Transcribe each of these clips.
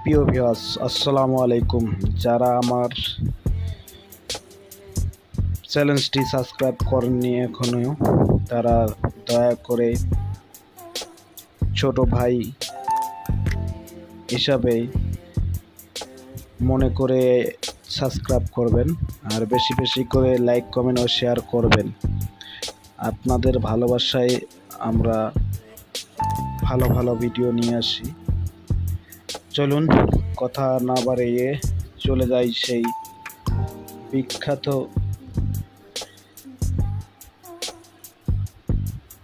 প্রিয় ভিউয়ার্স, আসসালামু আলাইকুম। যারা আমার চ্যানেলটি সাবস্ক্রাইব করেননি এখনো, তারা দয়া করে ছোট ভাই হিসাবে মনে করে সাবস্ক্রাইব করবেন, আর বেশি বেশি করে লাইক, কমেন্ট ও শেয়ার করবেন। আপনাদের ভালোবাসায় আমরা ভালো ভালো ভিডিও নিয়ে আসি। চলুন কথা না বাড়িয়ে চলে যাই সেই বিখ্যাত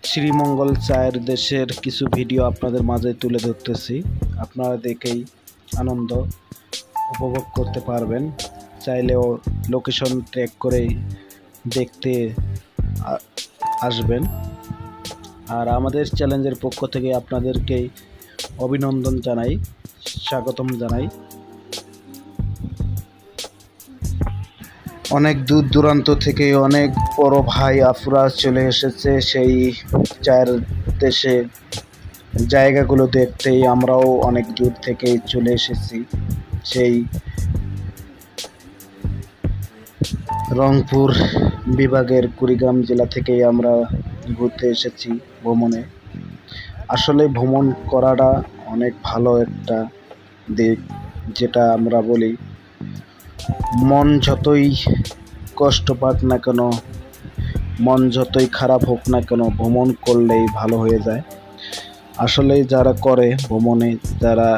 শ্রীমঙ্গল চায়ের দেশের কিছু ভিডিও আপনাদের মাঝে তুলে ধরতেছি। আপনারা দেখেই আনন্দ উপভোগ করতে পারবেন। চাইলেও লোকেশন ট্র্যাক করেই দেখতে আসবেন। আর আমাদের চ্যালেঞ্জের পক্ষ থেকে আপনাদেরকে অভিনন্দন জানাই, স্বাগতম জানাই। অনেক দূর দূরান্ত থেকে অনেক বড় ভাই আফুরা চলে এসেছে সেই চায়ের দেশে জায়গাগুলো দেখতেই। আমরাও অনেক দূর থেকে চলে এসেছি সেই রংপুর বিভাগের কুড়িগ্রাম জেলা থেকেই আমরা ঘুরতে এসেছি ভ্রমণে। আসলে ভ্রমণ করাটা অনেক ভালো একটা দিক, যেটা আমরা বলি মন যতই কষ্ট পাক না কেন, মন যতই খারাপ হোক না কেন, ভ্রমণ করলেই ভালো হয়ে যায়। আসলেই যারা করে যারা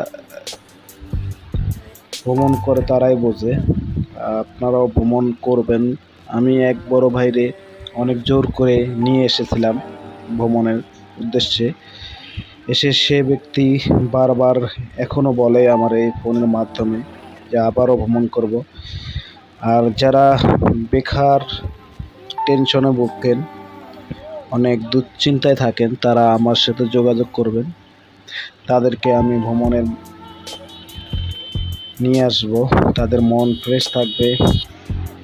ভ্রমণ করে তারাই বোঝে। আপনারাও ভ্রমণ করবেন। আমি এক বড় ভাইরে অনেক জোর করে নিয়ে এসেছিলাম ভ্রমণের উদ্দেশ্যে। এসে সে ব্যক্তি বারবার এখনও বলে আমার এই ফোনের মাধ্যমে যে আবারও ভ্রমণ করব। আর যারা বেকার টেনশনে ভুগেন, অনেক দুশ্চিন্তায় থাকেন, তারা আমার সাথে যোগাযোগ করবেন। তাদেরকে আমি ভ্রমণে নিয়ে আসব। তাদের মন ফ্রেশ থাকবে,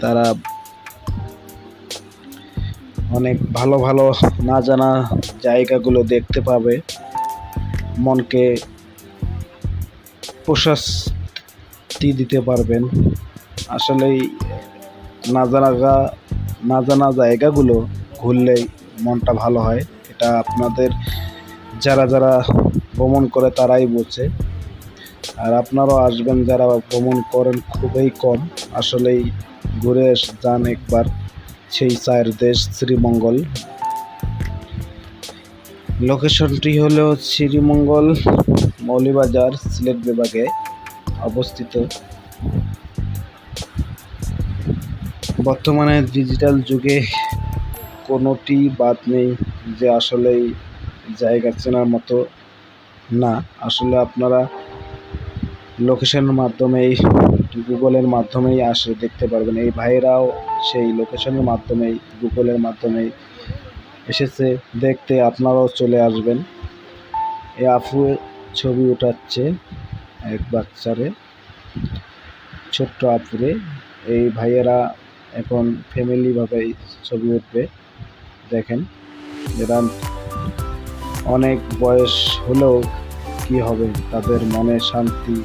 তারা অনেক ভালো ভালো না জানা জায়গাগুলো দেখতে পাবে, মনকে প্রশান্তি দিতে পারবেন। আসলেই না জানা জায়গাগুলো ঘুরলেই মনটা ভালো হয়। এটা আপনাদের যারা যারা ভ্রমণ করে তারাই বোঝে। আর আপনারাও আসবেন, যারা ভ্রমণ করেন খুবই কম। আসলেই ঘুরে যান একবার সেই চায়ের দেশ শ্রীমঙ্গল। লোকেশনটি হলো শ্রীমঙ্গল মৌলভীবাজার, সিলেট বিভাগে অবস্থিত। বর্তমানে ডিজিটাল যুগে কোনোটি বাদ নেই যে আসলেই জায়গা চেনার মতো না। আসলে আপনারা লোকেশনের মাধ্যমেই, গুগলের মাধ্যমেই দেখতে পারবেন। এই ভাইয়েরাও সেই লোকেশনের মাধ্যমেই, গুগলের মাধ্যমেই এসেছে দেখতে। আপনারাও চলে আসবেন। এই আফু ছবি উঠাচ্ছে এক বাচ্চারে, ছোট্ট আফুরে। এই ভাইয়েরা এখন ফ্যামিলিভাবে ছবি উঠবে। দেখেন, এরা অনেক বয়স হলেও কি হবে, তাদের মনে শান্তি,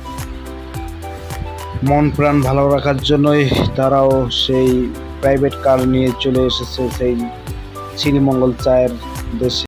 মন প্রাণ ভালো রাখার জন্যই তারাও সেই প্রাইভেট কার নিয়ে চলে এসেছে সেই শ্রীমঙ্গল চায়ের দেশে।